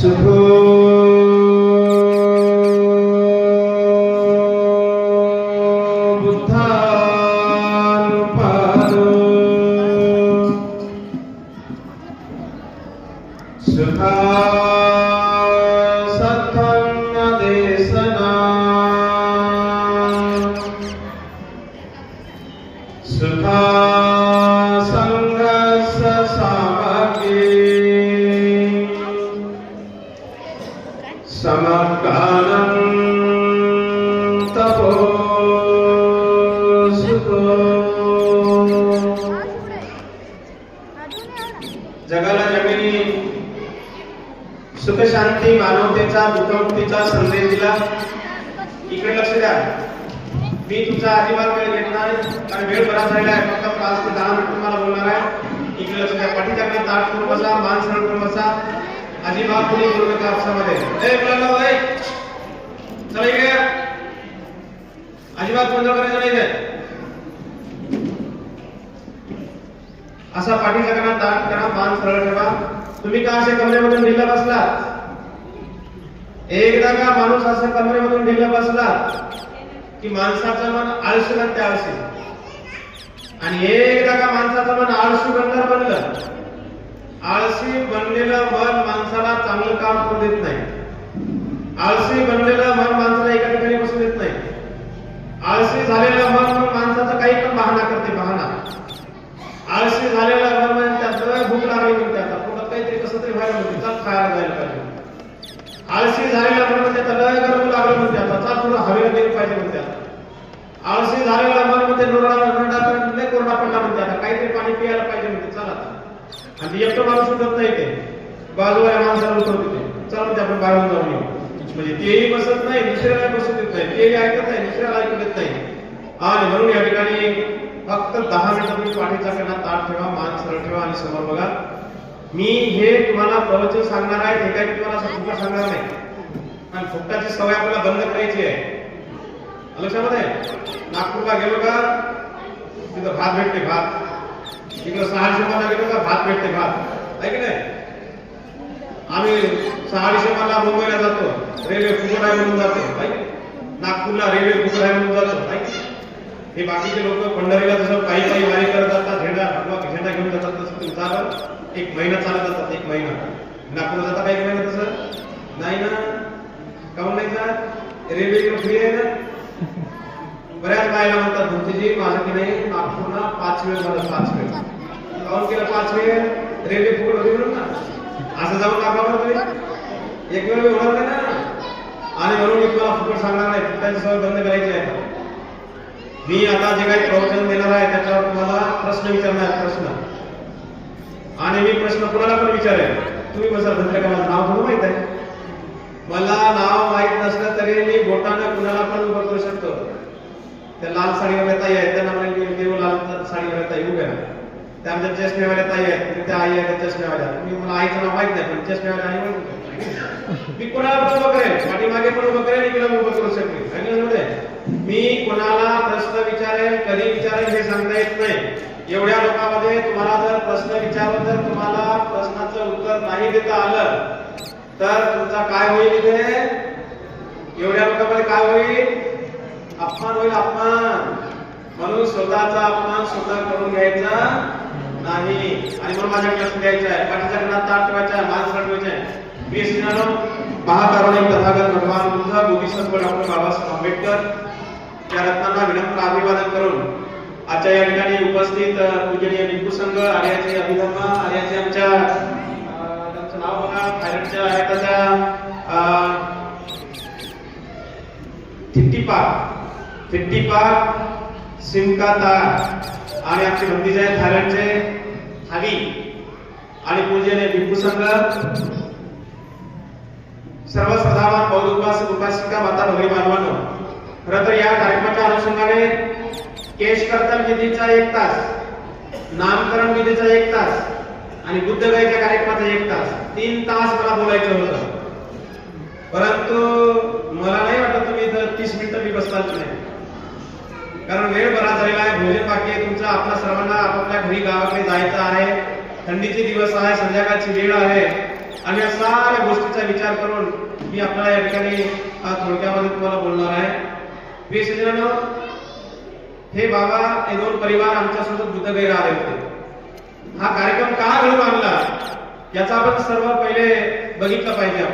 सुखो बुद्धानुपादो सुखा सत्संगदेशना सुखा संघर्ष सामग्री समकालं तपो सुखो जगाला जमिनी सुख शांती मानवतेचा बुद्धमुक्तीचा संदेश दिला. इकडे लक्ष द्या. मी तुमचा अजिबात वेळ घेत नाही कारण वेळ बराच राहिला आहे. फक्त 5 ते 10 मिनिट तुम्हाला बोलणार आहे. इकडे लक्ष द्या. पाठीच्याकडे ताट करून बसा, मान सरळ करून बसा. अजिबात कोणी बोलू नका आपसामध्ये. मुलांनो चला इकडे अजिबात गोंधळ करायचा नाही. असा पाठीच्याकडे ताट करा, मान सरळ ठेवा. तुम्ही का असे कमरेमधून ढिल्ला बसला? एकदा का माणूस असं कमरेमधून ढिल्ला बसला की माणसाचं मन आळशी बनते, आळशी. आणि एकदा का माणसाचं मन आळशी बनलं, आळशी बनलेलं मन माणसाला चांगलं काम करू देत नाही. आळशी बनलेलं मन माणसाला एका ठिकाणी बसू देत नाही. आळशी झालेलं मन माणसाचं काही पण बहाणा करते, बहाणा. आळशी झालेलं मन म्हणजे त्याला भूक लागली म्हणते, आता पोटात काहीतरी कसं तरी व्हायला म्हणते, चल खायला जायला पाहिजे. आळशी झालेलं मन म्हणजे त्याला गरम लागलं म्हणते, आता चल थोडं हवेला गेलं पाहिजे म्हणते. आळशी झालेलं मन म्हणजे लय कोरडा पडला म्हणते, आता काहीतरी पाणी प्यायला पाहिजे म्हणते, चल आता. आणि एकटं माणूस उठत नाही, ते बाजूला माणसाला उठवते ते, चल म्हणजे आपण बाहेरून जाऊन येऊ. म्हणजे तेही बसत नाही, दुसऱ्याला बसू देत नाही, तेही ऐकत नाही, दुसऱ्याला ऐकू देत नाही. आणि म्हणून या ठिकाणी फक्त 10 मिनिटं तुम्ही पाठीचा कणा ताट ठेवा, मान सरळ ठेवा आणि समोर बघा. मी हे तुम्हाला प्रवचन सांगणार आहे, हे काही तुम्हाला असं फुकट सांगणार नाही. आणि फुकटाची सवय आपल्याला बंद करायची आहे. लक्षामध्ये नागपूरला गेलो का तिथं भात भेटते, भात. इकडं 600 ला गेलो का भात भेटते, भात. आहे की नाही? आम्ही 600 ला मुंबईला जातो, रेल्वे फुकट आहे म्हणून जातो. नागपूरला रेल्वे फुकट आहे म्हणून जातो. हे बाकीचे लोक पंढरीला जसं काही वारी करत जातात, झेंडा घेऊन जातात, तसं तुमचा 1 महिना चालत जातात. 1 महिना नागपूरला जाता का 1 महिना? तसं नाही ना. काऊन नाही जात? रेल्वे फ्री आहे ना. बऱ्याच बायला म्हणतात, भूतीजी माझं की नाही नागपूरला 5 वेळ झालं, 5 वेळ. काऊन केलं 5 वेळ? रेल्वे फुकट होती म्हणून ना. असं जाऊन दाखवा तुम्ही, 1 वेळ होणार नाही ना. आणि म्हणून मी तुम्हाला फुकट सांगणार नाही, फुकटाची सवय बंद करायची आहे. मी आता जे काही प्रवचन देणार आहे त्याच्यावर तुम्हाला प्रश्न विचारणार, प्रश्न. आणि मी प्रश्न कुणाला पण विचारेल. तुम्ही बसा धंद्या का माझं नाव थोडं माहित आहे. मला नाव माहित नसलं तरी मी बोटानं कुणाला पण उभं करू शकतो. त्या लाल साडीवर ताई आहेत, त्यांना म्हणजे लाल साडीवर ताई उभ्या. त्या आमच्या चष्मेवाल्या ताई आहेत, त्या आई आहेत चष्मेवाल्या. मी मला आईचं नाव माहित नाही, पण चष्मेवाल्या आई माहित. मी कोणाला पण उभं करेल, पाठीमागे पण उभं करेल, मी उभं करू शकेल. मी कोणाला प्रश्न विचारेल, कधी विचारेल हे सांगता येत नाही. एवढ्या लोकांमध्ये तुम्हाला जर प्रश्न विचारला, जर तुम्हाला प्रश्नाचं उत्तर नाही देता आलं तर तुमचा काय होईल? इथे एवढ्या लोकांमध्ये काय होईल? अपमान होईल, अपमान. म्हणून स्वतःचा अपमान स्वतः करून घ्यायचा नाही. आणि म्हणून माझ्याकडे लक्ष द्यायचं आहे. पाठीच्या कणात ताट ठेवायचा, मान सरळ ठेवायचा. मी श्रीनारायण महाकारुणिक तथागत भगवान बुद्ध, बोधिसत्व डॉक्टर बाबासाहेब आंबेडकर या रत्नांना विनम्र अभिवादन करून आजच्या या ठिकाणी उपस्थित पूजनीय भिक्खू संघ, आर्याचे अभिधर्म, आर्याचे आमच्या त्यांचं नाव बघा, थायलंडच्या आहेत त्या थिट्टीपाक सिमकाता आणि आमचे भक्तीचे आहेत थायलंडचे थावी आणि पूजनीय भिक्खू संघ, सर्व श्रद्धावान बौद्ध उपासक उपासिका माता भगिनी बांधवांनो, खरं तर या कार्यक्रमाच्या अनुषंगाने केश कर्तन विधीचा 1 तास, नामकरण विधीचा 1 तास आणि बुद्धगयेच्या कार्यक्रमाचा 1 तास, 3 तास मला बोलायचं होतं. परंतु मला नाही वाटत तुम्ही इथं 30 मिनिटं मी बसताच नाही. कारण वेळ बराच झालेला आहे, भोजन बाकी आहे तुमचं. आपल्या सर्वांना आपापल्या घरी गावाकडे जायचं आहे. थंडीचे दिवस आहे, संध्याकाळची वेळ आहे. आणि या साऱ्या गोष्टीचा विचार करून मी आपल्याला या ठिकाणी थोडक्यामध्ये तुम्हाला बोलणार आहे. प्रिय सज्जनांनो, हे बाबा हे दोन परिवार आमच्यासोबत बुद्धगया आले होते. हा कार्यक्रम का घडून आणला याचा आपण सर्व पहिले बघितलं पाहिजे.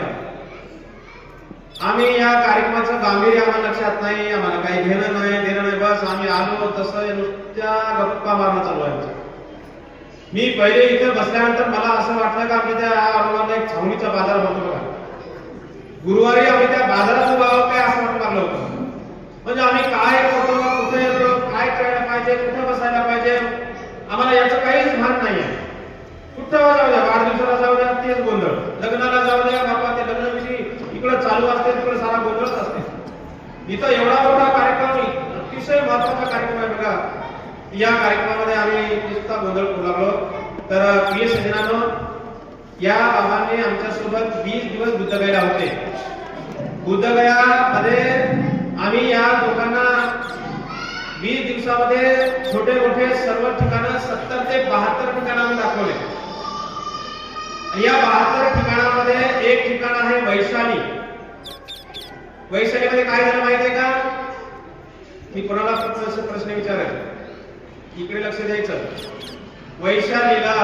आम्ही या कार्यक्रमाचं गांभीर्य आम्हाला लक्षात नाही, आम्हाला काही घेणं नाही देणं नाही, बस आम्ही आलो तसं नुसत्या गप्पा मारणं चालू आहे. मी पहिले इथे बसल्यानंतर मला असं वाटलं की आम्ही त्या औरंगाबादला एक छावणीचा बाजार भरतो बघा, गुरुवारी आम्ही त्या बाजारात उभाव काय असं वाटलं लागलं होतं. म्हणजे आम्ही काय करतो, कुठे येतो, काय करायला पाहिजे, कुठे बसायला पाहिजे, आम्हाला याचं काहीच भान नाही आहे. कुठं जाऊ द्या, वाढदिवसाला जाऊ द्या तेच गोंधळ, लग्नाला जाऊ द्या बाबा ते लग्नाविषयी इकडं चालू असते, तिकडे सारा गोंधळच असते. इथं एवढा मोठा कार्यक्रम, अतिशय महत्वाचा कार्यक्रम आहे बघा, या कार्यक्रमामध्ये आम्ही नुसता गोंधळ करू लागलो. तर प्रिय सज्जनांनो, या बाबांनी आमच्या सोबत 20 दिवस बुद्धगयाला होते. बुद्धगयामध्ये आम्ही या लोकांना 20 दिवसामध्ये छोटे मोठे सर्व ठिकाणं 70 ते 72 ठिकाणं दाखवले. या 72 ठिकाणामध्ये एक ठिकाण आहे वैशाली. वैशालीमध्ये काय झालं माहिती आहे का? मी कोणाला प्रश्न विचारेल, इकडे लक्ष द्यायचं. वैशालीला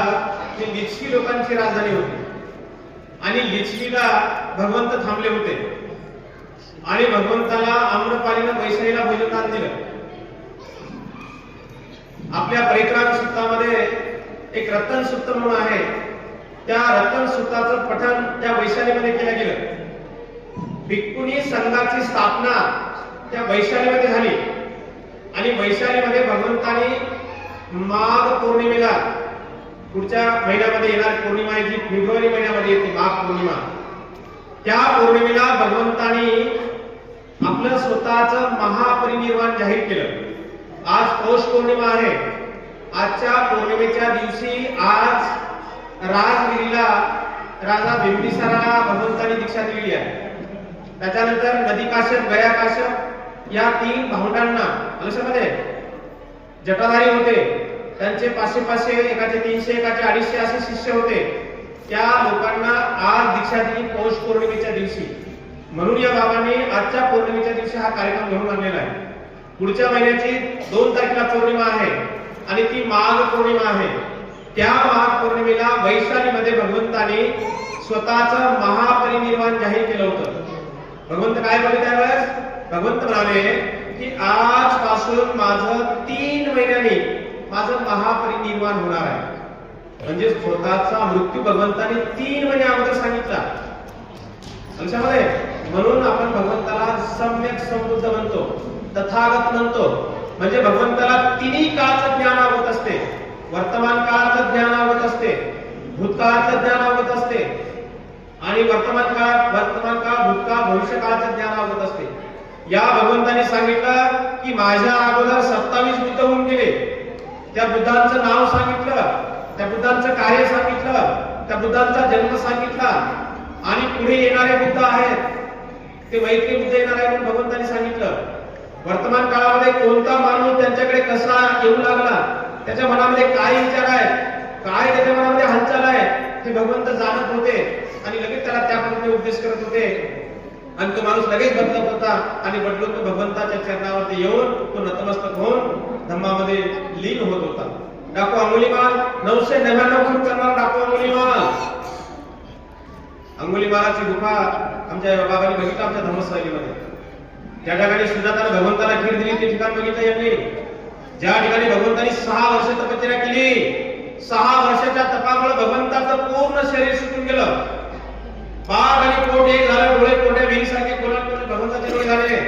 ही लिच्छवी लोकांची राजधानी होती आणि लिच्छवीला भगवंत थांबले होते आणि भगवंताला आम्रपालीनं वैशालीला भोजनदान दिलं. आपल्या परित्राण सूत्रामध्ये एक रतन सूत्र म्हणून आहे, त्या रतन सूत्राचं पठण त्या वैशालीमध्ये केलं गेलं. भिक्खुनी संघाची स्थापना त्या वैशालीमध्ये झाली आणि वैशालीमध्ये भगवंतानी माघ पौर्णिमेला, पुढच्या महिन्यामध्ये येणारी पौर्णिमा आहे जी फेब्रुवारी महिन्यामध्ये येते, माघ पौर्णिमा, त्या पौर्णिमेला भगवंतानी आपलं स्वतःचं महापरिनिर्वाण जाहीर केलं. आज पौष पौर्णिमा आहे. आजच्या पौर्णिमेच्या दिवशी आज राजगिरीला राजा बिंबिसाराला भगवंतानी दीक्षा दिली आहे. त्याच्यानंतर नदी काश्यप, गया काश्यप या 3 भावंडांना, लक्षामध्ये जटाधारी होते, त्यांचे 500-500, एकाचे 300, एकाचे 250 असे शिष्य होते. त्या लोकांना आज दीक्षा दिली पौष पौर्णिमेच्या दिवशी. म्हणून या बाबांनी आजच्या पौर्णिमेच्या दिवशी हा कार्यक्रम घेऊन आणलेला आहे. पुढच्या महिन्याची 2 तारखेला पौर्णिमा आहे आणि ती माघ पौर्णिमा आहे. त्या माघ पौर्णिमेला वैशालीमध्ये भगवंताने स्वतःचं महापरिनिर्वाण जाहीर केलं होतं. भगवंत काय बोलले त्यावेळेस? भगवंत म्हणाले की आजपासून माझं 3 महिन्यांनी माझं महापरिनिर्वाण होणार आहे. म्हणजे स्वतःचा मृत्यू भगवंताने 3 महिने अगोदर सांगितला. लक्षामध्ये, म्हणून आपण भगवंताला सम्यक संबुद्ध म्हणतो, तथागत म्हणतो. म्हणजे भगवंताला तिन्ही काळाचं ज्ञान आवत असते. वर्तमान काळाचं ज्ञान आवत असते, भूतकाळाचं ज्ञान आवत असते आणि वर्तमान काळ, भूतकाळ, भविष्य काळाचं ज्ञान आवत असते. या भगवंताने सांगितलं की माझ्या अगोदर 27 बुद्ध होऊन गेले. त्या बुद्धांचं नाव सांगितलं, त्या बुद्धांचं कार्य सांगितलं, त्या बुद्धांचा जन्म सांगितला आणि पुढे येणारे बुद्ध आहेत ते मैत्री बुद्ध येणार आहे म्हणून भगवंताने सांगितलं. वर्तमान काळामध्ये कोणता माणूस त्यांच्याकडे कसा येऊ लागला, त्याच्या मनामध्ये काय विचार आहे, काय त्याच्या मनामध्ये हालचाल आहे, हे भगवंत जाणत होते आणि लगेच त्याला त्या पद्धतीने उपदेश करत होते. आणि तो माणूस लगेच बदलत होता आणि बदलून तो भगवंताच्या चरणावरती येऊन तो नतमस्तक होऊन धम्मामध्ये लीन होत होता. डाकू अंगुलीमाल 999 खून करणारा डाकू अंगुलीमाल. अंगुलीमालाची गुफा आमच्या बाबांनी बघितलं आमच्या धर्मस्थळीमध्ये. ज्या ठिकाणी सुजाताने भगवंताला खीर दिली ते ठिकाण बघितलं यांनी. ज्या ठिकाणी भगवंतानी 6 वर्ष तपश्चर्या केली, 6 वर्षाच्या तपामुळे भगवंताचं पूर्ण शरीर सुटून गेलं. पाठ आणि पोट एक झालं, डोळे कोट्या विहीसारखे कोलत भगवंताचे डोळे झाले.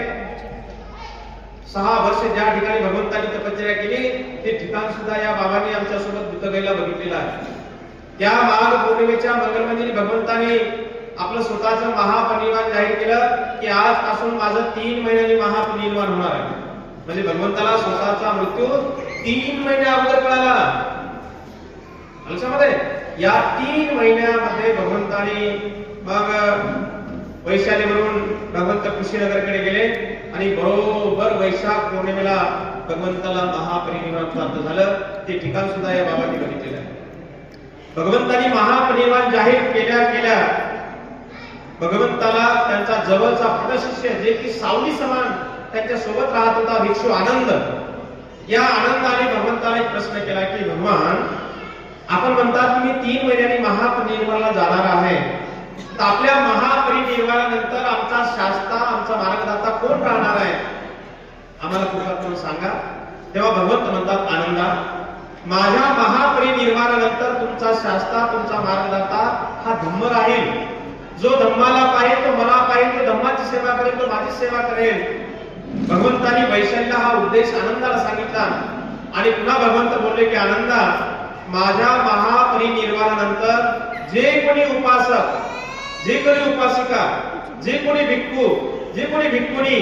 6 वर्ष ज्या ठिकाणी भगवंतानी तपश्चर्या केली ते ठिकाण सुद्धा या बाबांनी आमच्या सोबत बुद्धगयेला बघितलेलं आहे. त्या माघ पौर्णिमेच्या मंगलमंदिरी भगवंताने आपलं स्वतःचं महापरिनिर्वाण जाहीर केलं की आजपासून माझं 3 महिन्यांनी महापरिनिर्वाण होणार आहे. म्हणजे भगवंताला स्वतःचा मृत्यू 3 महिन्या अगोदर कळाला. लक्षामध्ये, या 3 महिन्यामध्ये भगवंताने मग वैशाली म्हणून भगवंत कुशीनगरकडे गेले आणि बरोबर वैशाख पौर्णिमेला भगवंताला महापरिनिर्वाण प्राप्त झालं. ते ठिकाण सुद्धा या बाबांनी बघितलेलं आहे. भगवंतांनी महापरिनिर्वाण जाहीर केल्या भगवंताला त्यांचा जवळचा पटशिष्य जे की सावली समान त्यांच्या सोबत राहत होता भिक्षू आनंद, या आनंदाने भगवंताला एक प्रश्न केला की भगवान, आपण म्हणतात मी 3 महिन्यांनी महापरिनिर्वाणाला जाणार आहे, तर आपल्या महापरिनिर्वाणानंतर आमचा शास्ता, आमचा मार्गदाता कोण राहणार आहे, आम्हाला कृपा करून सांगा. तेव्हा भगवंत म्हणतात आनंदा, माझ्या महापरिनिर्वाणानंतर तुमचा शास्ता, तुमचा मार्गदाता हा धम्म राहील. जो धम्माला पाहिजे तो मला पाहिजे, तो धम्माची सेवा करेल, तो माझी सेवा करेल. भगवंतानी वैशल्य हा उद्देश आनंदाला सांगितला आणि पुन्हा भगवंत बोलले की आनंदा, माझ्या महापरिनिर्वाणानंतर जे कोणी उपासक, जे कोणी उपासिका, जे कोणी भिक्खू, जे कोणी भिक्खुनी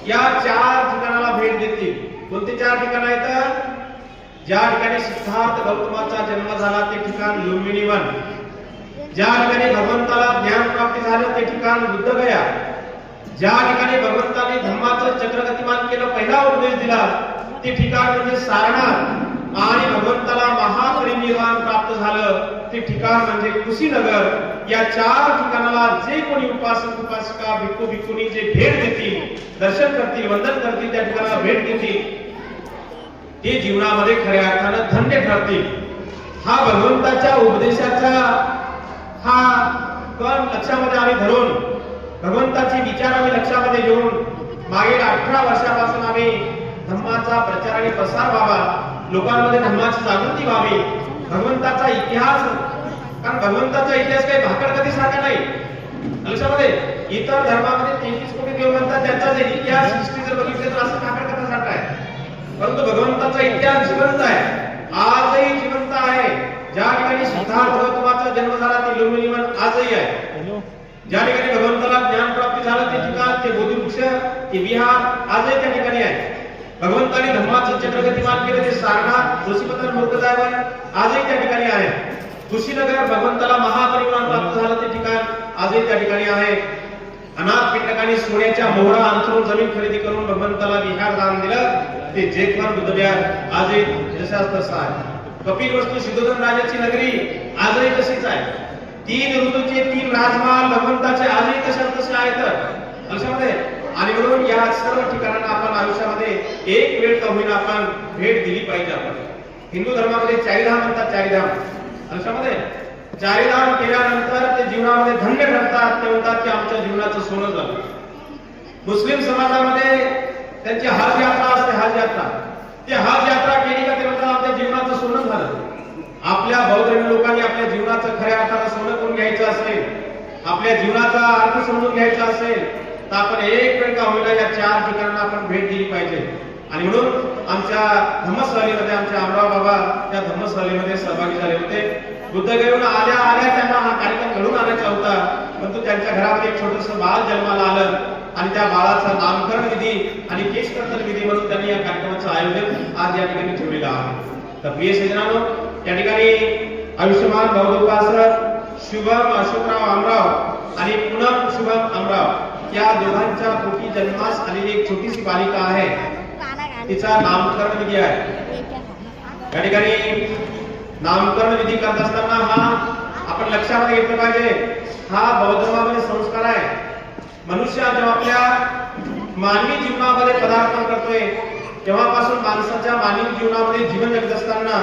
या 4 ठिकाणाला भेट देतील. कोणते 4 ठिकाण आहेत? ज्या ठिकाणी सिद्धार्थ गौतमाचा जन्म झाला ते ठिकाण लुंबिनी वन, ज्या ठिकाणी भगवंताला ज्ञान प्राप्ती झालं ते ठिकाण बुद्धगया, ज्या ठिकाणी भगवंताने धम्माचं चक्रगतिमान केलं, पहिला उपदेश दिला ते ठिकाण म्हणजे सारनाथ, आणि भगवंताला महापरिनिर्वाण प्राप्त झालं ते ठिकाण म्हणजे कुशीनगर. या 4 ठिकाणाला जे कोणी उपासक, उपासिका, भिक्खू, भिक्खुनी जे भेट देतील, दर्शन करतील, वंदन करतील, त्या ठिकाणाला भेट देतील, ते जीवनामध्ये खऱ्या अर्थानं धन्य ठरतील. हा भगवंताच्या उपदेशाचा हा कण लक्षामध्ये आम्ही धरून, भगवंताचे विचार आम्ही लक्षामध्ये घेऊन मागील 18 वर्षापासून आम्ही धम्माचा प्रचार आणि प्रसार व्हावा, लोकांमध्ये धम्माची जागृती व्हावी. भगवंताचा इतिहास, कारण भगवंताचा इतिहास काही भाकरकथी सारखा नाही. लक्षामध्ये इतर धर्मामध्ये 33 कोटी देव म्हणतात, त्यांचा जे इतिहास हिस्ट्री जर बघितलं तर असं भाकरकथा सारखा आहे, परंतु भगवंताचा इतिहास जिवंत आहे, आजही जिवंत आहे. ज्या ठिकाणी सिद्धार्थ गौतमाचा जन्म झाला ते लुंबिनी वन आजही आहे. ज्या ठिकाणी भगवंताला ज्ञान प्राप्ती झालं ते ठिकाण, ते बोधिवृक्ष, ते विहार आजही त्या ठिकाणी आहे. भगवंताने धम्माचं चक्रगतिमान केलं ते सारनाथ, ऋषीपतन मूर्खदायवन आजही त्या ठिकाणी आहे. कुशीनगर, भगवंताला महापरिनिर्वाण प्राप्त झालं ते ठिकाण आजही त्या ठिकाणी आहे. अनाथ पिंडकांनी सोन्याच्या मोहरा अंतरून जमीन खरेदी करून भगवंताला विहार दान दिलं ते जेतवन बुद्धविहार आजही जशास तसं आहे. कपिलवस्तू सिद्धोधन राजाची नगरी आजही तशीच आहे. 3 ऋतूचे 3 राजमहाल भगवंताचे आजही तशाच तसे आहेत लक्षामध्ये. आणि म्हणून या सर्व ठिकाणांना आपण आयुष्यामध्ये एक वेळ का होईना आपण भेट दिली पाहिजे. आपण हिंदू धर्मामध्ये 4 धाम म्हणतात, 4 धाम लक्षामध्ये. 4 धाम केल्यानंतर ते जीवनामध्ये धन्य ठरतात, ते म्हणतात की आमच्या जीवनाचं सोनं झालं. मुस्लिम समाजामध्ये त्यांची हज यात्रा असते, हज यात्रा. ते हज यात्रा केली का ते म्हणतात आमच्या जीवनाचं सोनं झालं. आपल्या बौद्ध लोकांनी आपल्या जीवनाचं खऱ्या अर्थानं सोनं करून घ्यायचं असेल, आपल्या जीवनाचा अर्थ समजून घ्यायचा असेल तर आपण एक वेळ का होईना या 4 ठिकाणांना आपण भेट दिली पाहिजे. आणि म्हणून आमच्या धम्मसहलीमध्ये आमचे अमराव बाबा त्या धम्मसहलीमध्ये सहभागी झाले होते. बुद्धगयेहून आल्या त्यांना हा कार्यक्रम घडून आणायचा होता, परंतु त्यांच्या घरामध्ये एक छोटंसं बाळ जन्माला आलं आणि त्या बाळाचं नामकरण विधी आणि केशकर्तन विधी म्हणून त्यांनी या कार्यक्रमाचं आयोजन आज या ठिकाणी ठेवलेलं आहे. तर प्रिय सज्जनांनो, या ठिकाणी आयुष्यमान बौद्ध उपासक शुभम अशोकराव आमराव आणि पूनम शुभम आमराव या दोघांच्या पोटी जन्मास आलेली एक छोटीशी बालिका आहे, तिचा नामकरण विधी आहे. या ठिकाणी नामकरण विधी करत असताना हा आपण लक्षात घेतलं पाहिजे, हा बौद्ध धर्मामध्ये संस्कार आहे. मनुष्य जेव्हा आपल्या मानवी जीवनामध्ये पदार्पण करतोय तेव्हापासून माणसाच्या मानवी जीवनामध्ये जीवन जगत असताना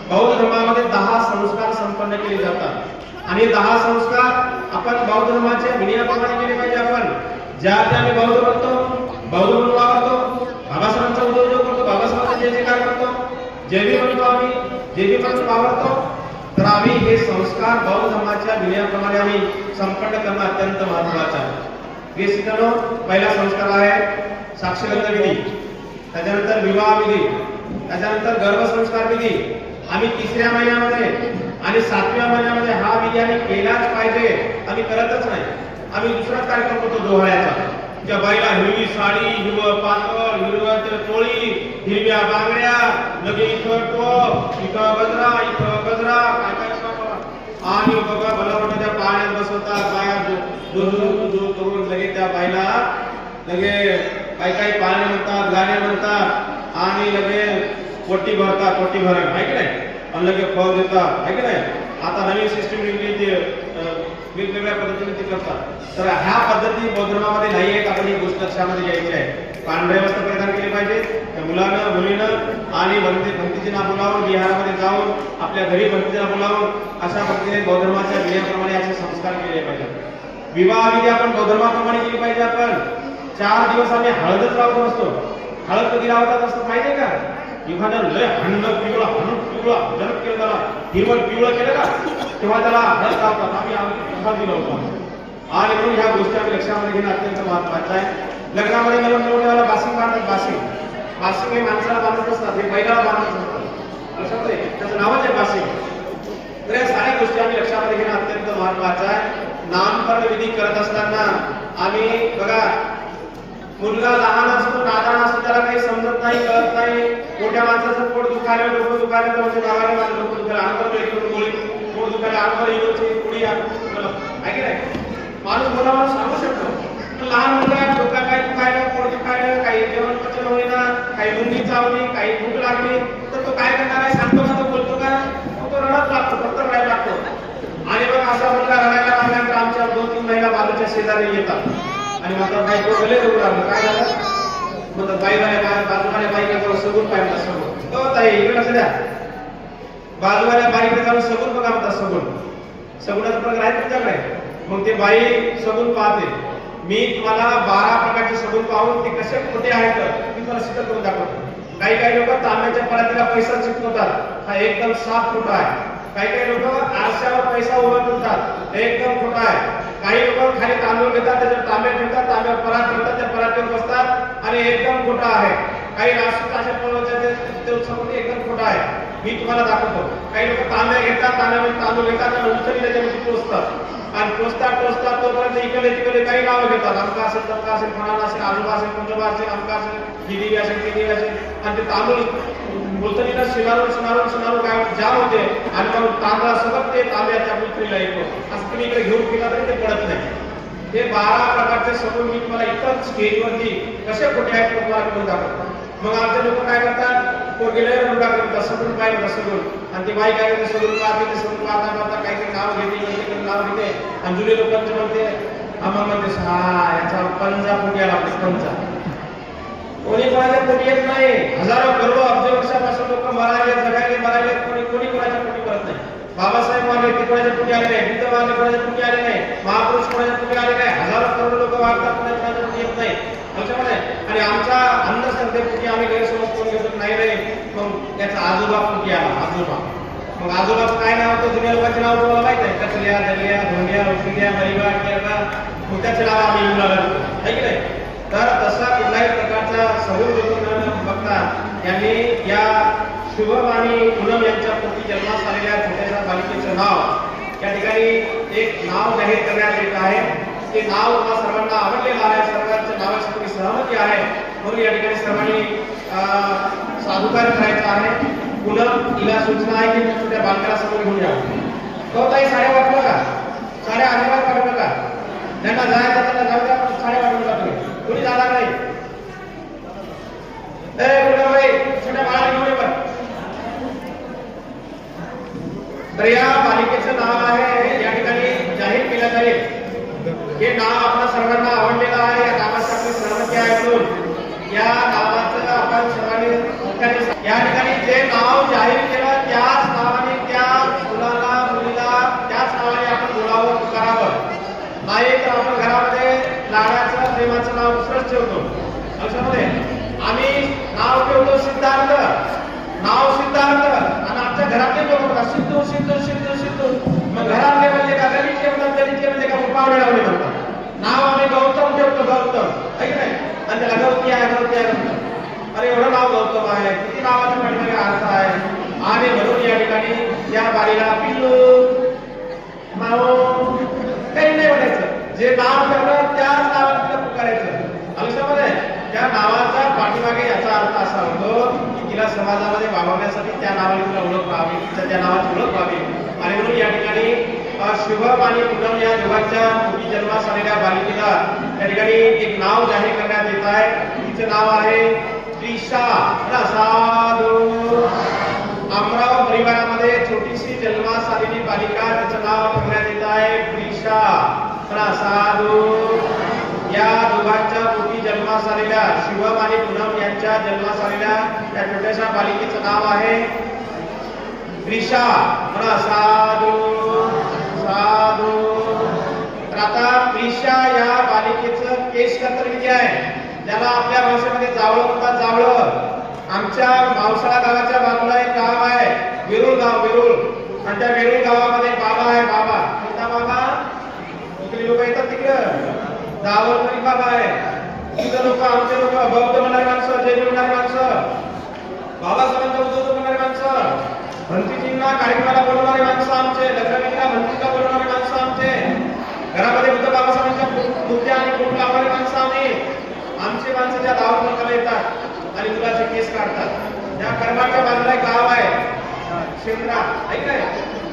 बौद्ध धर्मामध्ये 10 संस्कार संपन्न केले जातात. आणि 10 संस्कार आपण बौद्ध धर्माच्या विनयाप्रमाणे केले पाहिजे. आपण ज्या आम्ही बौद्ध बनतो, बौद्ध म्हणून वागतो, बाबासाहेबांचा उद्योग करतो, बाबासाहेबांचा जय जयकार करतो, जयवी म्हणतो, आम्ही जयवी म्हणून वावरतो, तर आम्ही हे संस्कार बौद्ध धर्माच्या विनयाप्रमाणे आम्ही संपन्न करणं अत्यंत महत्त्वाचं आहे. सिद्धांनो, पहिला संस्कार आहे साक्षगंध विधी, त्याच्यानंतर विवाह विधी, त्याच्यानंतर गर्भसंस्कार विधी. आम्ही 3ऱ्या महिन्यामध्ये आणि 7व्या महिन्यामध्ये हा विधी आम्ही केलाच पाहिजे. आम्ही करतच नाही. आम्ही दुसराच कार्यक्रम करतो डोहाळ्याचा, त्या बाईला हिरवी साडी, हिरवं पातळ, हिरवं टोळी, हिरव्या बांगड्या, लगे इथं टोप, इथं गजरा, इथं गजरा, काय काय आणि बघा भला त्या पाण्यात बसवतात बाया जो करून लगे त्या बाईला लगे काही काही पाणी म्हणतात, गाणे म्हणतात आणि लगे पोटी भरतात, पोटी भरण आहे की नाही, आणि लगे फळ देतात आहे की नाही. आता नवीन सिस्टीम निघली ते वेगवेगळ्या पद्धतीने ते करतात. तर ह्या पद्धती बौद्ध धर्मामध्ये नाही आहेत. आपण ही गोष्ट लक्षामध्ये घ्यायची आहे. पांढरे वस्त्र परिधान केले पाहिजे त्या मुलानं मुलीनं आणि भंतीजींना बोलावून विहारामध्ये जाऊन आपल्या घरी भंतीजींना बोलावून अशा पद्धतीने बौद्ध धर्माच्या विधीप्रमाणे असे संस्कार केले पाहिजेत. विवाह विधी आपण बौद्ध धर्माप्रमाणे केली पाहिजे. आपण 4 दिवस आम्ही हळदच लावतो असतो. हळद कधी लावतात असं पाहिजे का? एखाद्या लय हणलं पिवळा हणून पिवळा जनक केलं त्याला हिरवळ पिवळं केलं का तेव्हा त्याला हळद लावतात. आम्ही हळदी लावतो आणि म्हणून ह्या गोष्टी आम्ही लक्षामध्ये घेणं अत्यंत महत्वाचं आहे. लग्नामध्ये मिळून निवडण्याला बासिंग बांधतात. बासिंग हे माणसाला बांधत असतात, हे बैलाला बांधत असतात. लक्षात आहे त्याचं नावच आहे बासिंग. तर या साऱ्या गोष्टी आम्ही लक्षामध्ये घेणं अत्यंत महत्वाचं आहे. नामकरण विधी करत असताना आम्ही बघा मुलगा लहान असतो नादान असतो त्याला काही समजत नाही कळत नाही. मोठ्या माणसाचं पोट दुखायला डोकं दुखायला तर म्हणजे गावाला माझं डोकं दुखायला आणतो एक गोळी पोट दुखायला आणतो इकडची पुढी आहे की नाही. माणूस बोलावा सांगू शकतो. लहान मुलगा डोका काय दुखायला पोट दुखायला काही जेवण पचन होईना काही मुंगी चावली काही भूक लागली तर तो काय करणार आहे सांगतो का तो बोलतो का तो रडत लागतो फक्त रडायला लागतो. आणि मग असा मुलगा रडायला लागल्यानंतर आमच्या 2-3 महिला बाजूच्या शेजारी येतात आणि म्हणतात बाई तो गले रडू लागलं काय झालं म्हणतात बाजूवाल्या बाईला जाऊन सगून पाहिजे सगून हो ताई इकडे लक्ष द्या. बाजूवाल्या बाईकडे जाऊन सगून बघा म्हणतात सगुणाचा प्रकार आहे तुमच्याकडे. मग ते बाई सगून पाहते. मी तुम्हाला 12 प्रकारचे सगून पाहून ते कसे खोटे आहेत मी तुम्हाला सिद्ध करून दाखवतो. काही लोक तांब्याच्या परातीला पैसा चिकटवतात हा एकदम साफ खोटा आहे. काही लोक आरशावर पैसा उभा करतात एकदम खोटा आहे. काही लोक खाली तांदूळ घेतात त्याच्यावर तांबे ठेवतात तांब्यावर परात ठेवतात त्या परातीवर बसतात आणि एकदम खोटा आहे. काही राष्ट्रीय अशा प्रवचनाचे एकदम खोटा आहे. मी तुम्हाला दाखवतो. काही लोक तांब्या घेतात तांब्यामध्ये तांदूळ घेतात आणि उचलून त्याच्यामध्ये टोचतात आणि टोचतात तोपर्यंत इकडे तिकडे काही नावं घेतात. अमका असेल तमका असेल फणाला असेल आजोबा असेल पंजोबा असेल अमका असेल दिदी असेल ती असेल आणि ते तांदूळ बोलताना शिनारून काय जाम होते आणि मग तांदळा सोबत ते तांब्याच्या बुलतरीला येतो. असं तुम्ही इकडे घेऊन फिरला तरी ते पडत नाही. हे 12 प्रकारचे सगुण मी तुम्हाला इतर स्टेजवरती कसे खोटे आहेत ते तुम्हाला करून दाखवतो. मग आमचे लोक काय करतात तो गेल्यावर मुलगा करतात सगुण काय करतात सगुण आणि ती बाई काय करते सगुण पाहते ते सगुण पाहता काहीतरी नाव घेते नाव घेते आणि जुने लोकांचे म्हणते आम्हाला म्हणते हा याचा पंजा फुटी आला पंजा. कोणी कोणाच्या पोटी येत नाही. हजारो करोडो अब्ज वर्षापासून लोक मरायले जगायले कोणी कोणाच्या पोटी करत नाही. बाबासाहेब मारले ते कोणाच्या पोटी आले नाही. बुद्ध मारले कोणाच्या पोटी आले नाही. महापुरुष कोणाच्या पोटी आले नाही. हजारो करोडो लोक वाढतात कोणाच्या पोटी येत नाही. लक्षामध्ये आणि आमच्या अंधश्रद्धेपोटी आम्ही गैरसमज करून घेतो नाही रे मग त्याचा आजोबा पोटी आला आजोबा. मग आजोबा काय नाव होतं जुन्या लोकांचे नाव तुम्हाला माहित आहे कचल्या दलिया धोंड्या औषध्या मरिबा केरबा मग त्याचे नाव आम्ही येऊन लागलो आहे की नाही. तर तसा कुठल्याही प्रकारचा सगुण न बघता यांनी या शुभम आणि पूनम यांच्या पोटी जन्मास आलेल्या छोट्याशा बालिकेचं नाव या ठिकाणी एक नाव जाहीर करण्यात येत आहे. ते नाव तुम्हा सर्वांना आवडलेलं आहे. सर्वांच्या नावाची तुम्ही सहमती आहे म्हणून या ठिकाणी सर्वांनी साधुकार करायचा आहे. पूनम तिला सूचना आहे की छोट्या बालकाला समोर घेऊन यावं. तो ताई साड्या वाटलं का साड्या अजिबात वाटलं का ज्यांना जायचं त्यांना जाऊ द्या साड्या वाटून जातो कोणी जाणार नाही. छोट्या बाळाला घेऊन येऊ. तर या बालिकेचं नाव आहे या ठिकाणी जाहीर केलं जाईल. हे नाव आपल्या सर्वांना आवडलेलं आहे. या नावाची आपली सहमती आहे म्हणून या नावाचं आपण सर्वांनी या ठिकाणी जे नाव जाहीर केलं त्याच नावाने त्या मुलाला मुलीला त्याच नावाने आपण बोलावं करावं. नाही तर आपण घरामध्ये लाडाचं प्रेमाचं नाव दुसरंच ठेवतो. लक्षामध्ये आम्ही नाव ठेवतो सिद्धार्थ आणि आमच्या घरातले लोक म्हणतात सिद्धू सिद्धू सिद्धू सिद्धू. मग घरातले म्हणजे का गणितले म्हणजे का पावडे लावले म्हणतात. नाव आम्ही गौतम ठेवतो गौतम आहे नाही आणि त्याला गौती आहे म्हणतात. अरे एवढं नाव गौतम आहे किती नावाचा पाठीमागे अर्थ आहे. आणि म्हणून या ठिकाणी या बाळीला पिल्लू नाव काही नाही म्हणायचं. जे नाव ठेवलं त्याच नावाला तिला पुकारायचं. लक्षामध्ये त्या नावाचा पाठीमागे याचा अर्थ असा होतो की तिला समाजामध्ये वागवण्यासाठी त्या नावाने तिला ओळख व्हावी तिच्या त्या नावाची ओळख व्हावी. आणि म्हणून या ठिकाणी शुभम आणि पूनम या दोघांच्या पोटी जन्मास आलेल्या बालिकेला या ठिकाणी एक नाव जाहीर करण्यात येत आहे. तिचं नाव आहे त्रिशा. साधू अमराव परिवारामध्ये छोटीशी जन्मास आलेली बालिका, तिचं नाव ठेवण्यात येत आहे प्रिशा. साधू या दोघांच्या पोटी जन्मास आलेल्या शिवम आणि पूनम यांच्या जन्मास आलेल्या त्या छोट्याशा बालिकेचं नाव आहे प्रिशा. साधू साधू. तर आता प्रिशा या बालिकेचं केस कर्तव्य आहे, ज्याला आपल्या भाषेमध्ये जावळं म्हणतात. जावळं आमच्या मावसाळा गावाच्या बाजूला एक गाव आहे वेरूळ गाव, वेरूळ. आणि त्या वेरूळ गावामध्ये बाबा आहे. बाबा कोणता बाबा? इकडे लोक येतात तिकडं दावरकरी बाबा आहे. तिथं लोक, आमचे लोक बौद्ध म्हणणारी माणसं, जैन म्हणणारी माणसं, बाबासाहेबांचा उद्योग म्हणणारी माणसं, भंतीजींना कार्यक्रमाला बोलवणारी माणसं आमचे, लग्नाला भंतीला बोलवणारी माणसं आमचे, घरामध्ये बुद्ध बाबासाहेबांच्या मूर्त्या आणि फोटो लावणारी माणसं आम्ही. आमची माणसं ज्या दावत लोकांना येतात आणि तुलाचे केस काढतात. या कर्माच्या बाजूला एक गाव आहे शेंद्रा, ऐकलंय?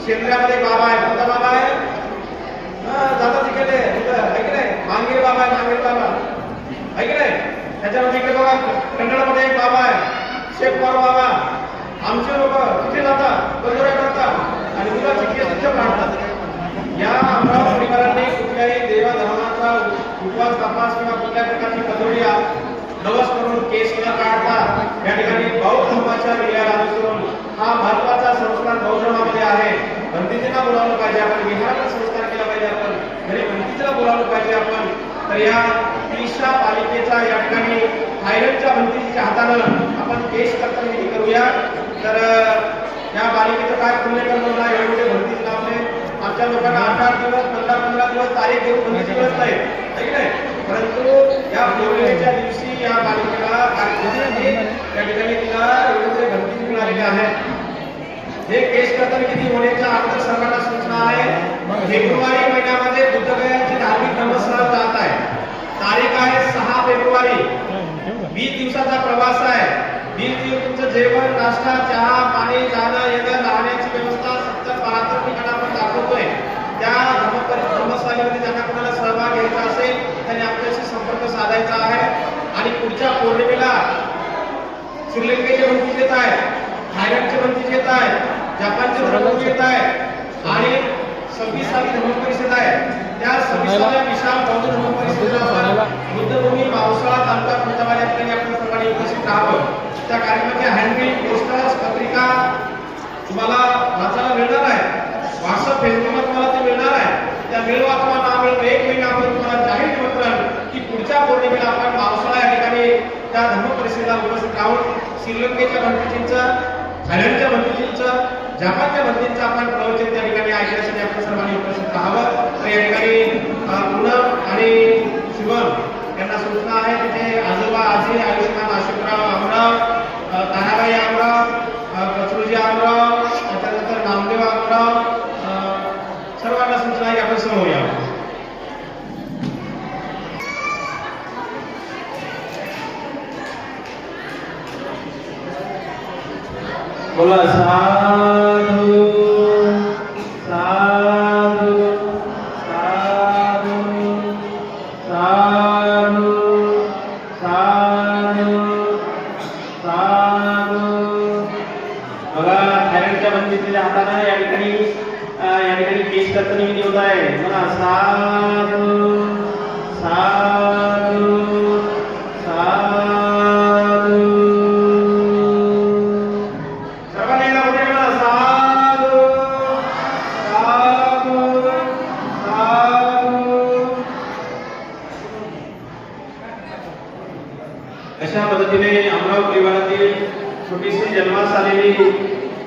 शेंद्र्यामध्ये बाबा आहे. कोणता बाबा आहे? जाता तिकडे ऐकलंय? मांगीर बाबा आहे. मांगीर बाबा ऐकलंय? त्याच्यामध्ये इकडे बघा कन्नडमध्ये एक बाबा आहे शेख पवार बाबा. आमचे लोक तिथे जातात, बंदोऱ्या करतात आणि मुलाचे केस तिथे काढतात. या अमराव परिवारांनी कुठल्याही देवा धर्माचा उपवास तपास किंवा कुठल्या प्रकारची पदवी नवस करून केस न काढता या ठिकाणी बौद्ध धर्माच्या विलयाला अनुसरून हा महत्वाचा संस्कार बौद्ध धर्मामध्ये आहे. भंतीजींना बोलावलं पाहिजे आपण, विहाराचा संस्कार केला पाहिजे आपण, घरी भंतीजीला बोलावलं पाहिजे आपण. तर या प्रिशा बालिकेचा या ठिकाणी थायलंडच्या भंतीजीच्या हातानं आपण केस कर्तव्य करूया. तर या बालिकेचं काय पुण्य कर्म नाही, एवढे भंतीजी लावले. आमच्या लोकांना 8-8 दिवस 15-15 दिवस तारीख देऊन भंतीजी मिळत नाही, परंतु या पौर्णिमेच्या दिवशी या बालिकेला त्या ठिकाणी तिला एवढे भंतीजी मिळालेले आहेत. हे केस कर्तव्य किती होण्याच्या अगोदर सर्वांना सूचना आहे. फेब्रुवारी महिन्यामध्ये बुद्धगयाची धार्मिक धर्मस्थळ जात आहे. तारीख आहे 6 फेब्रुवारी. 20 दिवसाचा प्रवास आहे. 20 दिवस तुमचं जेवण, नाश्ता, चहा, पाणी, जाणं येणं, राहण्याची व्यवस्था 70-72 ठिकाणी आपण दाखवतोय. त्या धर्मस्थळामध्ये ज्यांना कोणाला सहभाग घ्यायचा असेल त्यांनी आमच्याशी संपर्क साधायचा आहे. आणि पुढच्या पौर्णिमेला श्रीलंकेचे भंतीजी येत आहेत, थायलंडचे भंतीजी येत आहेत, जपानचे धर्मगुरू येत आहेत आणि 26वी धर्म परिषद आहे. त्या 26व्या विशाल बौद्ध धर्म परिषदेला बुद्धभूमी मावसाळा तालुका खुलताबाद या ठिकाणी आपण सर्वांनी उपस्थित राहावं. त्या कार्यक्रमाचे हँडबिल, पोस्टर्स, पत्रिका तुम्हाला वाचायला मिळणार आहे. व्हॉट्सअप, फेसबुकवर तुम्हाला ते मिळणार आहे. त्या मेल वाचवा ना मिळून एक महिना आपण तुम्हाला जाहीर निमंत्रण की पुढच्या पौर्णिमेला आपण मावसाळा या ठिकाणी त्या धर्म परिषदेला उपस्थित राहून श्रीलंकेच्या भंतीजींचं, थायलंडच्या भंतीजींचं, जपानच्या भंतीजींचं आपण प्रवचन त्या ठिकाणी ऐकण्यासाठी आपण सर्वांनी उपस्थित राहावं. तर या ठिकाणी पूनम आणि शिवम यांना सूचना आहे. तिथे आजोबा आजी आयुष्यमान अशोकराव आमराव, तानाबाई आमराव, कचरुजी आमराव, त्याच्यानंतर नामदेव आमराव, सर्वांना सूचना आहे आपण समोर या. बोला साधू साधू साधू साधू साधू साधू. बघा थायलंडच्या बंदीच्या हाताने या ठिकाणी केस कर्तव्य विधी होत आहे. बघा साधू साधू साधू. अशा पद्धतीने अमराव परिवारातील छोटीशी जन्मास आलेली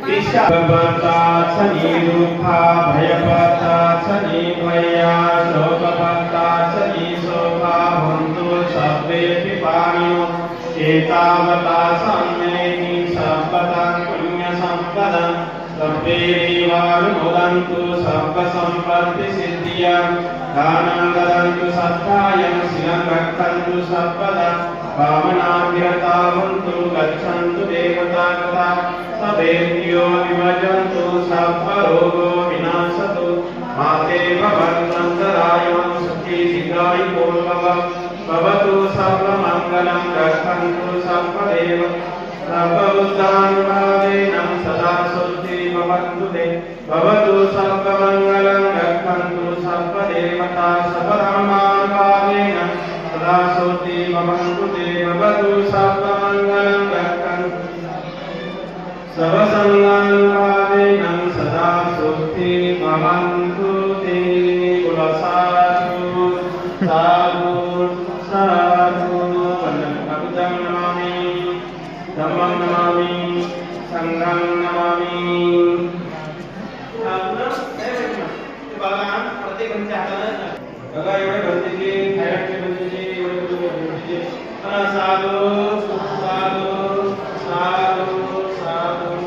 प्रिशा भयपताचनी दुःखा भयपताचनी भया शोकपताचनी शोभा बंधु शब्दे पिपाणियो एतावता सम्मेनि सम्पदां पुण्य सम्पदां सर्वे देवानुमोदन्तु सर्व सम्पत्ति सिद्धियां दानं ददन्तु सत्तायं शिलं रक्षन्तु सर्वदा भावनाभिरतावन्तु गच्छन्तु देवताकथा सदेव्यो विभजन्तु सर्वरोगो विनाशतु मातेव भद्रन्तरायं सुखी दीर्घायु भवतु सर्वमङ्गलं रक्षन्तु सर्वदेव सर्वबुद्धानुभावेन सदा शुद्धि भवन्तु ते भवतु सर्वमङ्गलं रक्षन्तु सर्वदेवता सर्वधर्मानुभावेन सदा सोति भवन्तु ते भवतु सर्वमङ्गलं रक्षन्तु सर्वसङ्गानुभावेन सदा सोति भवन्तु ते कुलसाधु साधु साधु बुद्धं नमामि धम्मं नमामि संघं नमामि प्रत्येक बघा एवढे भरतीचे थायरॉइडचे भरतीचे एवढे भरतीचे साधू साधू साधू साधू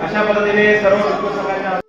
अशा पद्धतीने सर्व लोक सगळ्यांना